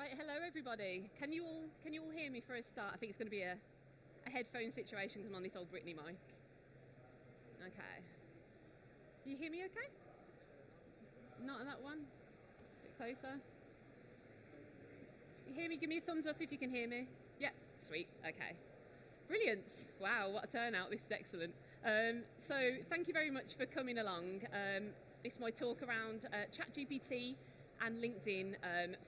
Right, hello everybody. Can you all hear me for a start? I think it's going to be a headphone situation because I'm on this old Britney mic. Okay. Do you hear me okay? Not on that one? A bit closer. You hear me? Give me a thumbs up if you can hear me. Yeah, sweet. Okay. Brilliant. Wow, what a turnout. This is excellent. So thank you very much for coming along. This is my talk around ChatGPT and LinkedIn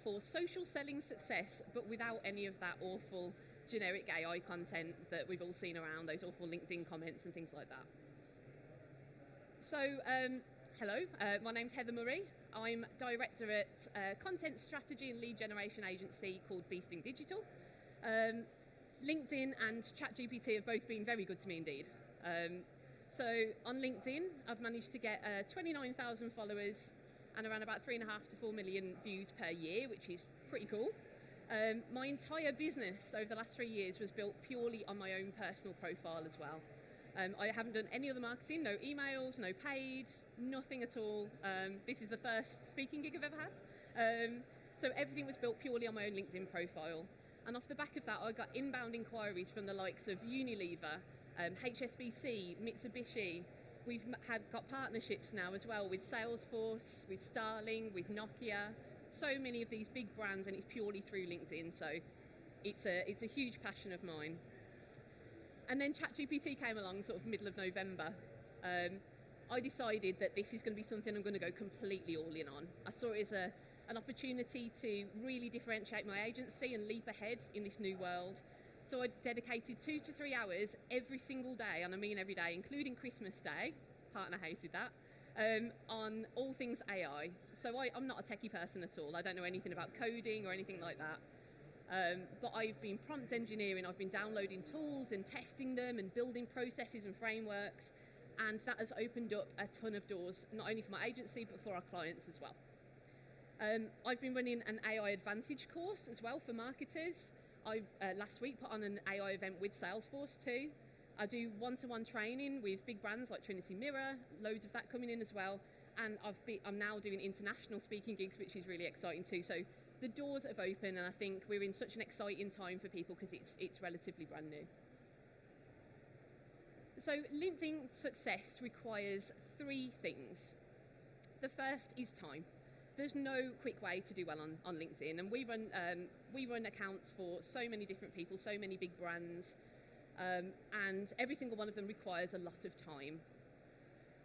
for social selling success, but without any of that awful generic AI content that we've all seen around, those awful LinkedIn comments and things like that. So, hello, my name's Heather Murray. I'm director at content strategy and lead generation agency called Beasting Digital. LinkedIn and ChatGPT have both been very good to me indeed. So on LinkedIn, I've managed to get 29,000 followers and around about 3.5 to 4 million views per year, which is pretty cool. My entire business over the last 3 years was built purely on my own personal profile as well. I haven't done any other marketing, no emails, no paid, nothing at all. This is the first speaking gig I've ever had. So everything was built purely on my own LinkedIn profile. And off the back of that, I got inbound inquiries from the likes of Unilever, HSBC, Mitsubishi. We've got partnerships now as well with Salesforce, with Starling, with Nokia, so many of these big brands, and it's purely through LinkedIn. So it's a huge passion of mine. And then ChatGPT came along sort of middle of November. I decided that this is going to be something I'm going to go completely all in on. I saw it as an opportunity to really differentiate my agency and leap ahead in this new world. So I dedicated 2 to 3 hours every single day, and I mean every day, including Christmas Day, partner hated that, on all things AI. So I'm not a techie person at all. I don't know anything about coding or anything like that. But I've been prompt engineering, I've been downloading tools and testing them and building processes and frameworks, and that has opened up a ton of doors, not only for my agency, but for our clients as well. I've been running an AI Advantage course as well for marketers. I last week put on an AI event with Salesforce too. I do one-to-one training with big brands like Trinity Mirror, loads of that coming in as well. And I'm now doing international speaking gigs, which is really exciting too. So the doors have opened, and I think we're in such an exciting time for people because it's relatively brand new. So LinkedIn success requires 3 things. The first is time. There's no quick way to do well on LinkedIn, and we run accounts for so many different people, so many big brands, and every single one of them requires a lot of time.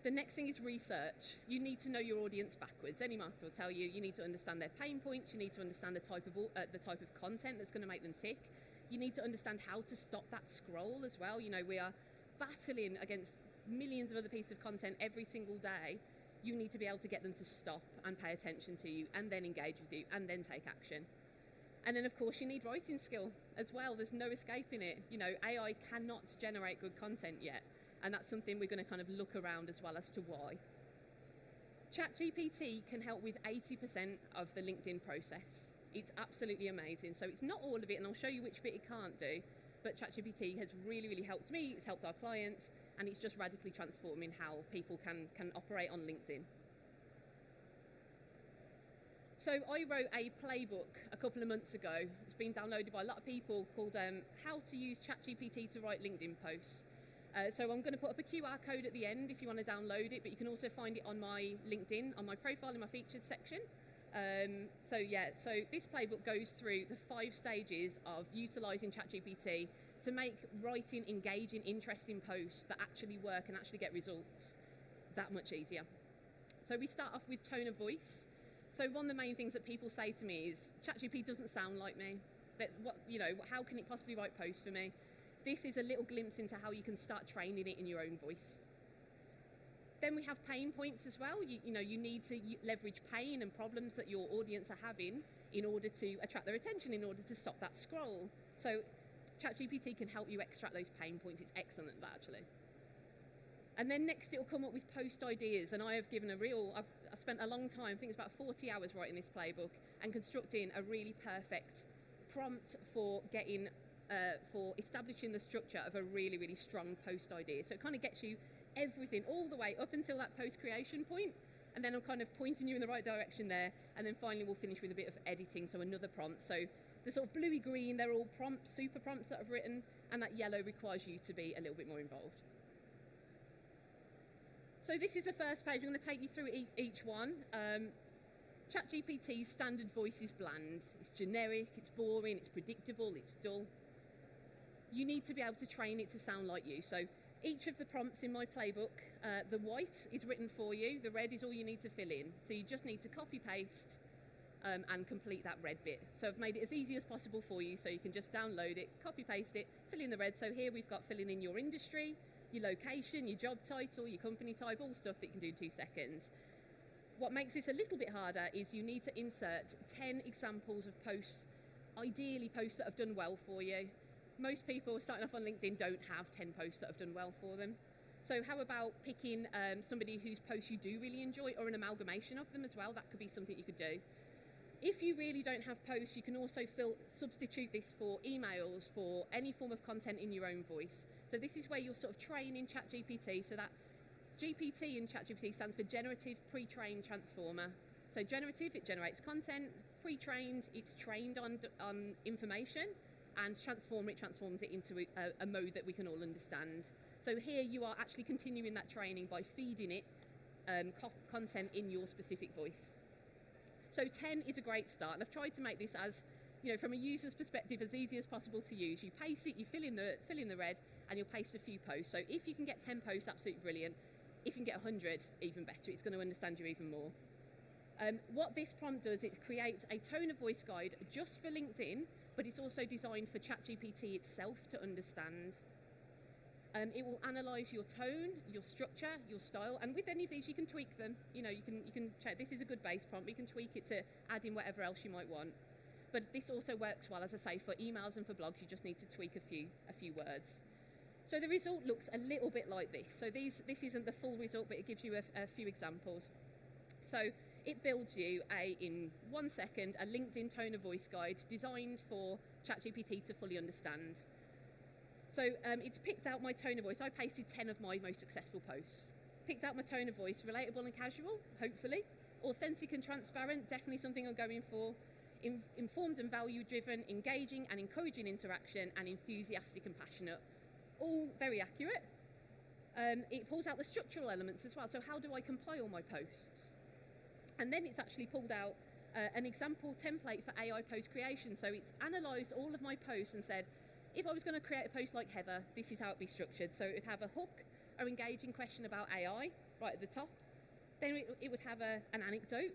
The next thing is research. You need to know your audience backwards. Any marketer will tell you need to understand their pain points, you need to understand the type of content that's going to make them tick. You need to understand how to stop that scroll as well. You know, we are battling against millions of other pieces of content every single day. You need to be able to get them to stop and pay attention to you and then engage with you and then take action. And then of course you need writing skill as well. There's no escaping it. You know, AI cannot generate good content yet. And that's something we're going to kind of look around as well as to why. ChatGPT can help with 80% of the LinkedIn process. It's absolutely amazing. So it's not all of it, and I'll show you which bit it can't do. But ChatGPT has really, really helped me, it's helped our clients, and it's just radically transforming how people can operate on LinkedIn. So I wrote a playbook a couple of months ago. It's been downloaded by a lot of people, called How to Use ChatGPT to Write LinkedIn Posts. So I'm going to put up a QR code at the end if you want to download it, but you can also find it on my LinkedIn, on my profile in my featured section. So this playbook goes through the 5 stages of utilising ChatGPT to make writing engaging, interesting posts that actually work and actually get results that much easier. So we start off with tone of voice. So one of the main things that people say to me is, ChatGPT doesn't sound like me. How can it possibly write posts for me? This is a little glimpse into how you can start training it in your own voice. Then we have pain points as well. You need to leverage pain and problems that your audience are having in order to attract their attention, in order to stop that scroll. So ChatGPT can help you extract those pain points. It's excellent at that, actually. And then next it'll come up with post ideas, and I have given I spent a long time, I think it's about 40 hours writing this playbook and constructing a really perfect prompt for establishing the structure of a really, really strong post idea. So it kind of gets you everything all the way up until that post creation point, and then I'm kind of pointing you in the right direction there, and then finally we'll finish with a bit of editing, so another prompt. So the sort of bluey green, they're all prompts, super prompts that I've written, and that yellow requires you to be a little bit more involved. So this is the first page. I'm going to take you through each one. ChatGPT's standard voice is bland, it's generic, it's boring, it's predictable, it's dull. You need to be able to train it to sound like you. So each of the prompts in my playbook, the white is written for you, the red is all you need to fill in. So you just need to copy paste and complete that red bit. So I've made it as easy as possible for you, so you can just download it, copy paste it, fill in the red. So here we've got filling in your industry, your location, your job title, your company type, all stuff that you can do in 2 seconds. What makes this a little bit harder is you need to insert 10 examples of posts, ideally posts that have done well for you. Most people starting off on LinkedIn don't have 10 posts that have done well for them. So how about picking somebody whose posts you do really enjoy, or an amalgamation of them as well? That could be something you could do. If you really don't have posts, you can also substitute this for emails, for any form of content in your own voice. So this is where you're sort of training ChatGPT. So that GPT in ChatGPT stands for Generative Pre-trained Transformer. So generative, it generates content. Pre-trained, it's trained on information. And transformer, it transforms it into a mode that we can all understand. So here you are actually continuing that training by feeding it content in your specific voice. So 10 is a great start, and I've tried to make this as, from a user's perspective, as easy as possible to use. You paste it, you fill in the red, and you'll paste a few posts. So if you can get 10 posts, absolutely brilliant. If you can get 100, even better. It's going to understand you even more. What this prompt does, it creates a tone of voice guide just for LinkedIn, but it's also designed for ChatGPT itself to understand. It will analyse your tone, your structure, your style, and with any of these you can tweak them. You can check, this is a good base prompt, but you can tweak it to add in whatever else you might want. But this also works well, as I say, for emails and for blogs. You just need to tweak a few words. So the result looks a little bit like this. So this isn't the full result, but it gives you a few examples. So it builds you in 1 second, a LinkedIn tone of voice guide designed for ChatGPT to fully understand. So it's picked out my tone of voice. I pasted 10 of my most successful posts. Picked out my tone of voice, relatable and casual, hopefully. Authentic and transparent, definitely something I'm going for. Informed and value-driven, engaging and encouraging interaction, and enthusiastic and passionate. All very accurate. It pulls out the structural elements as well. So how do I compile my posts? And then it's actually pulled out an example template for AI post creation. So it's analysed all of my posts and said, if I was going to create a post like Heather, this is how it'd be structured. So it would have a hook, or engaging question about AI right at the top. Then it would have an anecdote.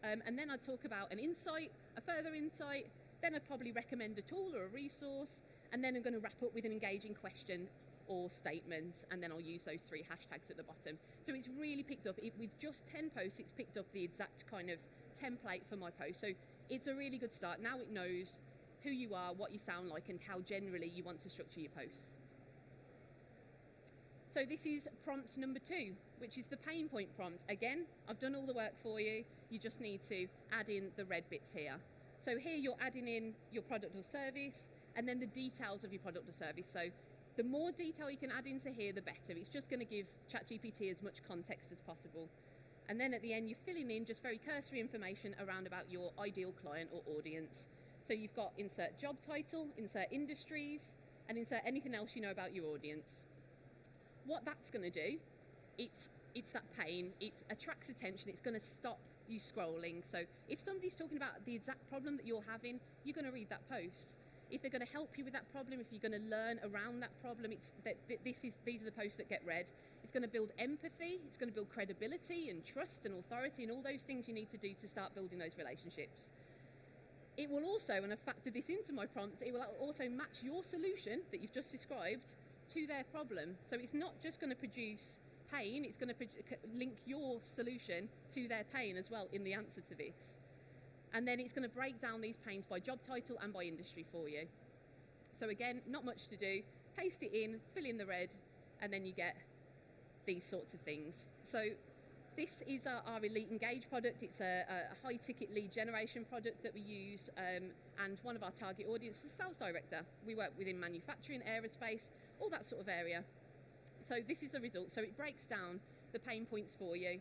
And then I'd talk about an insight, a further insight. Then I'd probably recommend a tool or a resource. And then I'm going to wrap up with an engaging question or statements, and then I'll use those 3 hashtags at the bottom. So it's really picked up, with just 10 posts, it's picked up the exact kind of template for my post. So it's a really good start. Now it knows who you are, what you sound like, and how generally you want to structure your posts. So this is prompt number 2, which is the pain point prompt. Again, I've done all the work for you. You just need to add in the red bits here. So here you're adding in your product or service, and then the details of your product or service. So the more detail you can add into here, the better. It's just going to give ChatGPT as much context as possible. And then at the end, you're filling in just very cursory information around about your ideal client or audience. So you've got insert job title, insert industries, and insert anything else you know about your audience. What that's going to do, it's that pain, it attracts attention, it's going to stop you scrolling. So if somebody's talking about the exact problem that you're having, you're going to read that post. If they're going to help you with that problem, if you're going to learn around that problem, these are the posts that get read. It's going to build empathy, it's going to build credibility and trust and authority and all those things you need to do to start building those relationships. It will also, and I've factored this into my prompt, it will also match your solution that you've just described to their problem. So it's not just going to produce pain, it's going to link your solution to their pain as well in the answer to this. And then it's going to break down these pains by job title and by industry for you. So again, not much to do. Paste it in, fill in the red, and then you get these sorts of things. So this is our Elite Engage product. It's a high ticket lead generation product that we use, and one of our target audience is a sales director. We work within manufacturing, aerospace, all that sort of area. So this is the result. So it breaks down the pain points for you.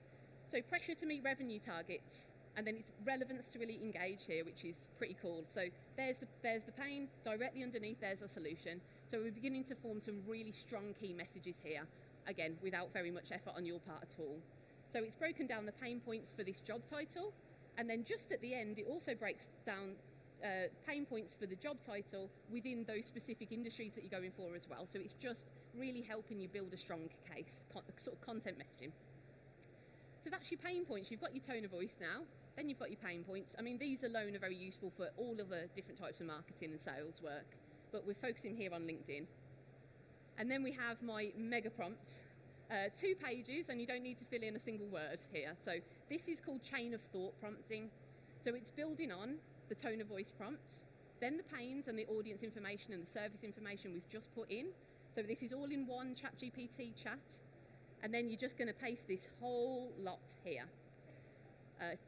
So pressure to meet revenue targets, and then it's relevance to really engage here, which is pretty cool. So there's the pain, directly underneath there's a solution. So we're beginning to form some really strong key messages here, again, without very much effort on your part at all. So it's broken down the pain points for this job title, and then just at the end, it also breaks down pain points for the job title within those specific industries that you're going for as well. So it's just really helping you build a strong case, sort of content messaging. So that's your pain points. You've got your tone of voice now, then you've got your pain points. I mean, these alone are very useful for all of the different types of marketing and sales work, but we're focusing here on LinkedIn. And then we have my mega prompt, 2 pages, and you don't need to fill in a single word here. So this is called chain of thought prompting. So it's building on the tone of voice prompts, then the pains and the audience information and the service information we've just put in. So this is all in one ChatGPT chat, and then you're just going to paste this whole lot here.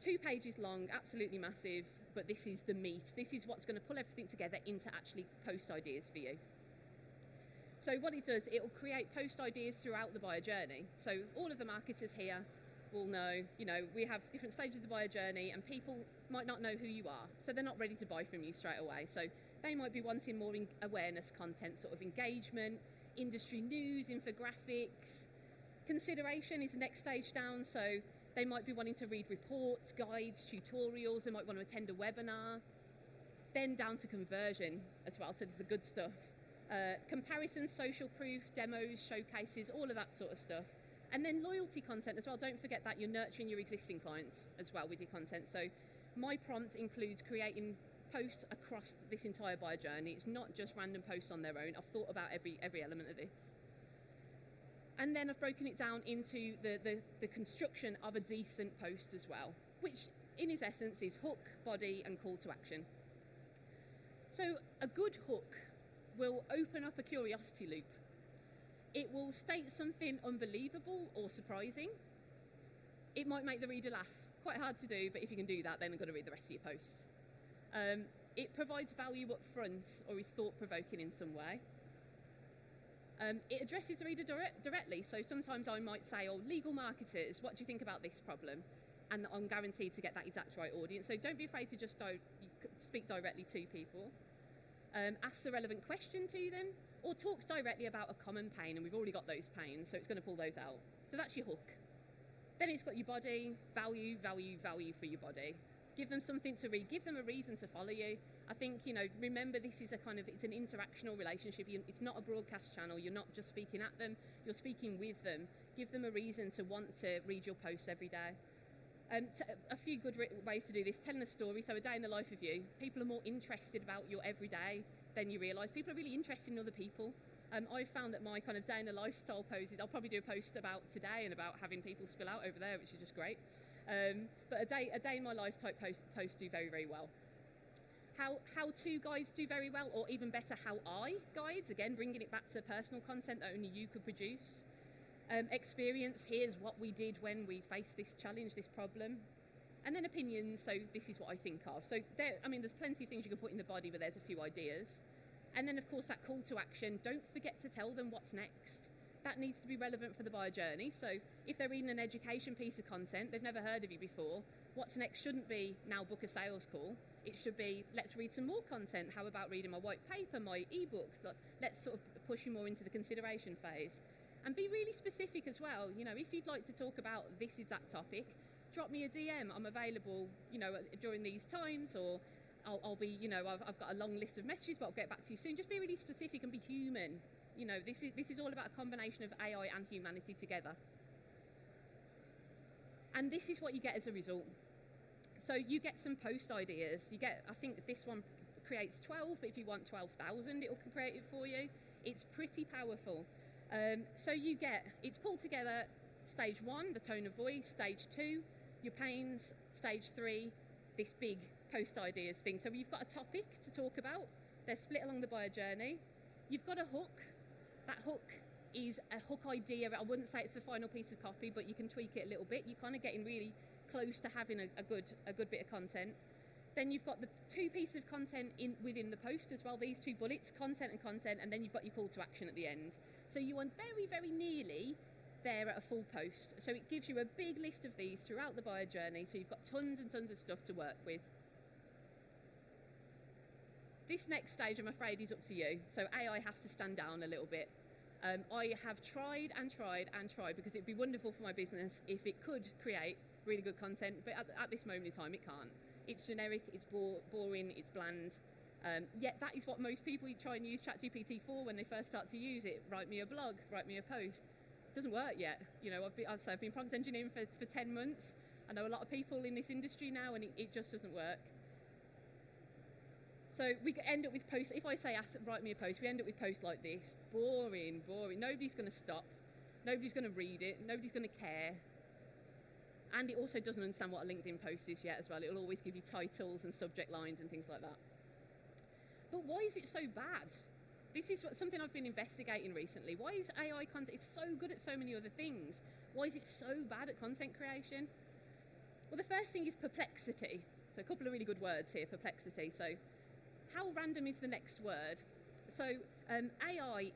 2 pages long, absolutely massive, but this is the meat. This is what's going to pull everything together into actually post ideas for you. So what it does, it will create post ideas throughout the buyer journey. So all of the marketers here will know, we have different stages of the buyer journey, and people might not know who you are, so they're not ready to buy from you straight away. So they might be wanting more awareness content, sort of engagement, industry news, infographics. Consideration is the next stage down, so they might be wanting to read reports, guides, tutorials, they might want to attend a webinar. Then down to conversion as well, so there's the good stuff. Comparisons, social proof, demos, showcases, all of that sort of stuff. And then loyalty content as well. Don't forget that you're nurturing your existing clients as well with your content. So my prompt includes creating posts across this entire buyer journey. It's not just random posts on their own. I've thought about every element of this. And then I've broken it down into the construction of a decent post as well, which in its essence is hook, body, and call to action. So a good hook will open up a curiosity loop. It will state something unbelievable or surprising. It might make the reader laugh. Quite hard to do, but if you can do that, then I've got to read the rest of your post. It provides value up front, or is thought-provoking in some way. It addresses the reader directly, so sometimes I might say, legal marketers, what do you think about this problem? And I'm guaranteed to get that exact right audience. So don't be afraid to just speak directly to people. Asks a relevant question to them, or talks directly about a common pain, and we've already got those pains, so it's going to pull those out. So that's your hook. Then it's got your body, value for your body. Give them something to read, give them a reason to follow you. I think, remember this is it's an interactional relationship. It's not a broadcast channel. You're not just speaking at them, you're speaking with them. Give them a reason to want to read your posts every day. A few good ways to do this: telling a story, so a day in the life of you. People are more interested about your everyday than you realise. People are really interested in other people. I've found that my kind of day in the lifestyle poses, I'll probably do a post about today and about having people spill out over there, which is just great. But a day in my life type posts do very, very well. How-to guides do very well, or even better, how-I guides, again, bringing it back to personal content that only you could produce. Experience, here's what we did when we faced this challenge, this problem. And then opinions, so this is what I think of. So there's plenty of things you can put in the body, but there's a few ideas. And then of course that call to action, don't forget to tell them what's next. That needs to be relevant for the buyer journey. So if they're reading an education piece of content, they've never heard of you before, what's next shouldn't be now book a sales call. It should be, let's read some more content. How about reading my white paper, my ebook? Let's sort of push you more into the consideration phase. And be really specific as well. If you'd like to talk about this exact topic, drop me a DM. I'm available, during these times, or I'll be, I've got a long list of messages, but I'll get back to you soon. Just be really specific and be human. This is all about a combination of AI and humanity together. And this is what you get as a result. So you get some post ideas. I think this one creates 12, but if you want 12,000, it will create it for you. It's pretty powerful. So it's pulled together stage 1, the tone of voice, stage 2, your pains, stage 3, this big post ideas thing. So you've got a topic to talk about. They're split along the buyer journey. You've got a hook. That hook is a hook idea. I wouldn't say it's the final piece of copy, but you can tweak it a little bit. You're kind of getting really close to having a good bit of content. Then you've got the 2 pieces of content within the post as well, these 2 bullets, content, and then you've got your call to action at the end. So you are very, very nearly there at a full post. So it gives you a big list of these throughout the buyer journey, so you've got tons and tons of stuff to work with. This next stage, I'm afraid, is up to you. So AI has to stand down a little bit. I have tried and tried and tried, because it'd be wonderful for my business if it could create really good content, but at this moment in time, it can't. It's generic, it's boring, it's bland. Yet that is what most people try and use ChatGPT for when they first start to use it. Write me a blog, write me a post. It doesn't work yet. You know, I've been prompt engineering for 10 months. I know a lot of people in this industry now, and it just doesn't work. So we end up with posts. If I say, write me a post, we end up with posts like this. Boring, boring. Nobody's going to stop. Nobody's going to read it. Nobody's going to care. And it also doesn't understand what a LinkedIn post is yet as well. It'll always give you titles and subject lines and things like that. But why is it so bad? This is something I've been investigating recently. Why is AI content, it's so good at so many other things. Why is it so bad at content creation? Well, the first thing is perplexity. So a couple of really good words here, perplexity. So how random is the next word? So AI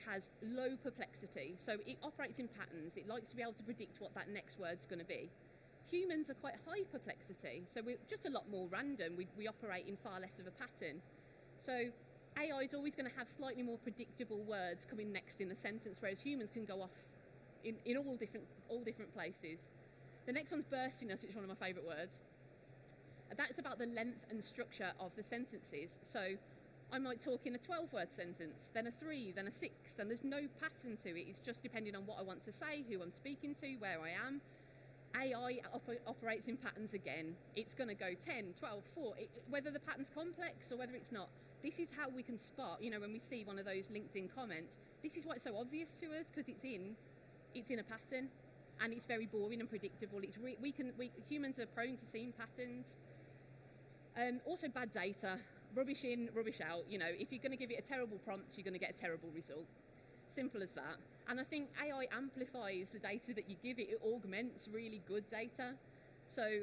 has low perplexity. So it operates in patterns. It likes to be able to predict what that next word's going to be. Humans are quite high perplexity. So we're just a lot more random. We operate in far less of a pattern. So AI is always going to have slightly more predictable words coming next in the sentence, whereas humans can go off in all different places. The next one's burstiness, which is one of my favourite words. That's about the length and structure of the sentences. So I might talk in a 12-word sentence, then a 3, then a 6, and there's no pattern to it. It's just depending on what I want to say, who I'm speaking to, where I am. AI operates in patterns again. It's going to go 10, 12, 4, whether the pattern's complex or whether it's not. This is how we can spot, you know, when we see one of those LinkedIn comments, this is why it's so obvious to us, because it's in a pattern, and it's very boring and predictable. Humans are prone to seeing patterns. Also bad data, rubbish in, rubbish out. You know, if you're going to give it a terrible prompt, you're going to get a terrible result. Simple as that. And I think AI amplifies the data that you give it. It augments really good data. So,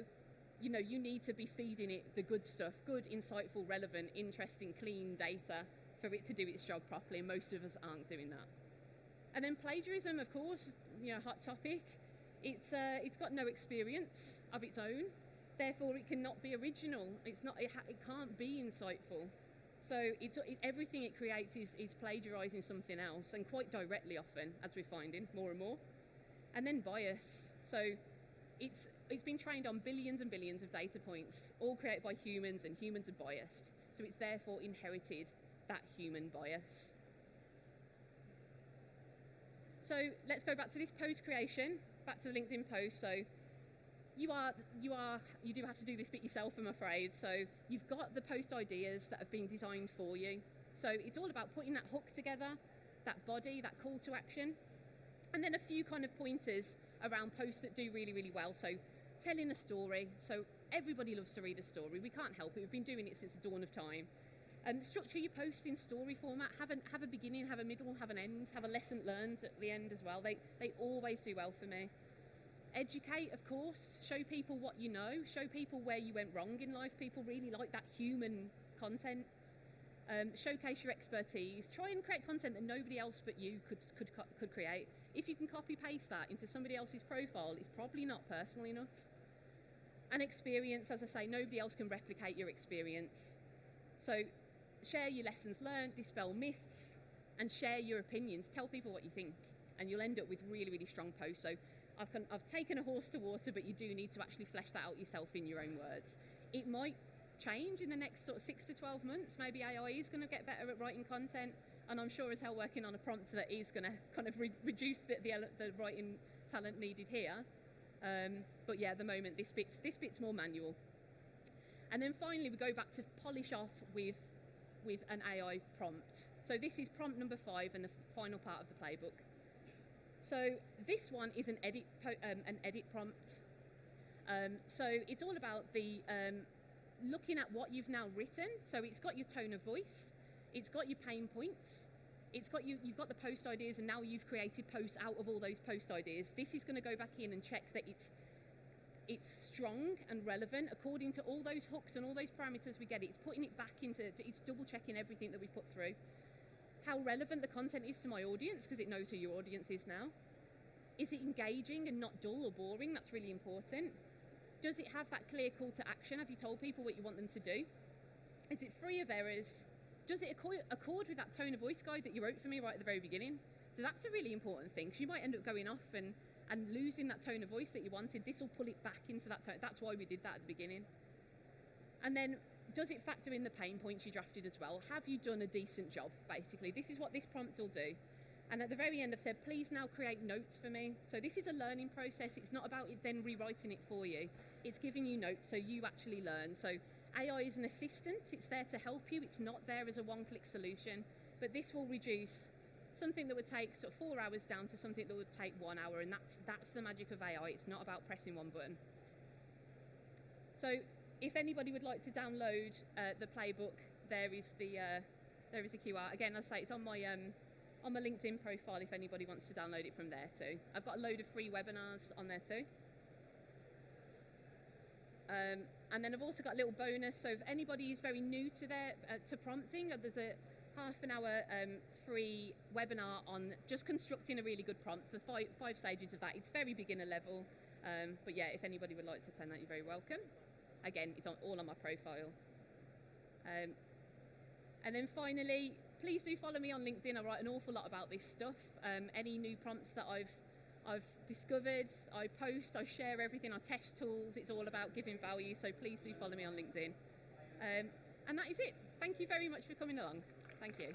you know, you need to be feeding it the good stuff, good, insightful, relevant, interesting, clean data for it to do its job properly. And most of us aren't doing that. And then plagiarism, of course, you know, hot topic. It's got no experience of its own. Therefore, it cannot be original. It can't be insightful. So everything it creates is plagiarising something else, and quite directly often, as we're finding more and more. And then bias. So it's been trained on billions and billions of data points, all created by humans, and humans are biased. So it's therefore inherited that human bias. So let's go back to this post creation, back to the LinkedIn post. So you do have to do this bit yourself, I'm afraid. So you've got the post ideas that have been designed for you. So it's all about putting that hook together, that body, that call to action, and then a few kind of pointers around posts that do really, really well. So telling a story. So everybody loves to read a story. We can't help it. We've been doing it since the dawn of time. Structure your posts in story format. Have a beginning, have a middle, have an end, have a lesson learned at the end as well. They always do well for me. Educate, of course. Show people what you know. Show people where you went wrong in life. People really like that human content. Showcase your expertise. Try and create content that nobody else but you could create. If you can copy paste that into somebody else's profile, it's probably not personal enough. And experience, as I say, nobody else can replicate your experience. So share your lessons learned, dispel myths, and share your opinions. Tell people what you think, and you'll end up with really, really strong posts. So I've taken a horse to water, but you do need to actually flesh that out yourself in your own words. It might change in the next sort of 6 to 12 months. Maybe AI is going to get better at writing content, and I'm sure as hell working on a prompt that is going to kind of reduce the writing talent needed here. But yeah, at the moment this bit's more manual. And then finally we go back to polish off with an AI prompt. So this is prompt number 5 and the final part of the playbook. So this one is an edit prompt. So it's all about the looking at what you've now written. So it's got your tone of voice, it's got your pain points, you've got the post ideas, and now you've created posts out of all those post ideas. This is going to go back in and check that it's strong and relevant according to all those hooks and all those parameters we get. It's putting it back into, it's double checking everything that we put through. How relevant the content is to my audience, because it knows who your audience is now. Is it engaging and not dull or boring? That's really important. Does it have that clear call to action? Have you told people what you want them to do? Is it free of errors? Does it accord with that tone of voice guide that you wrote for me right at the very beginning? So that's a really important thing, because you might end up going off and losing that tone of voice that you wanted. This will pull it back into that tone. That's why we did that at the beginning. And then, does it factor in the pain points you drafted as well? Have you done a decent job, basically? This is what this prompt will do. And at the very end, I've said, please now create notes for me. So this is a learning process. It's not about it then rewriting it for you. It's giving you notes so you actually learn. So AI is an assistant. It's there to help you. It's not there as a one-click solution. But this will reduce something that would take sort of 4 hours down to something that would take 1 hour. And that's the magic of AI. It's not about pressing one button. So if anybody would like to download the playbook, there is a QR. Again, as I say, it's on my LinkedIn profile if anybody wants to download it from there too. I've got a load of free webinars on there too. And then I've also got a little bonus. So if anybody is very new to prompting, there's a half an hour free webinar on just constructing a really good prompt. So five stages of that. It's very beginner level. But yeah, if anybody would like to attend that, you're very welcome. Again, it's all on my profile. And then finally, please do follow me on LinkedIn. I write an awful lot about this stuff. Any new prompts that I've discovered, I post, I share everything, I test tools. It's all about giving value, so please do follow me on LinkedIn. And that is it. Thank you very much for coming along. Thank you.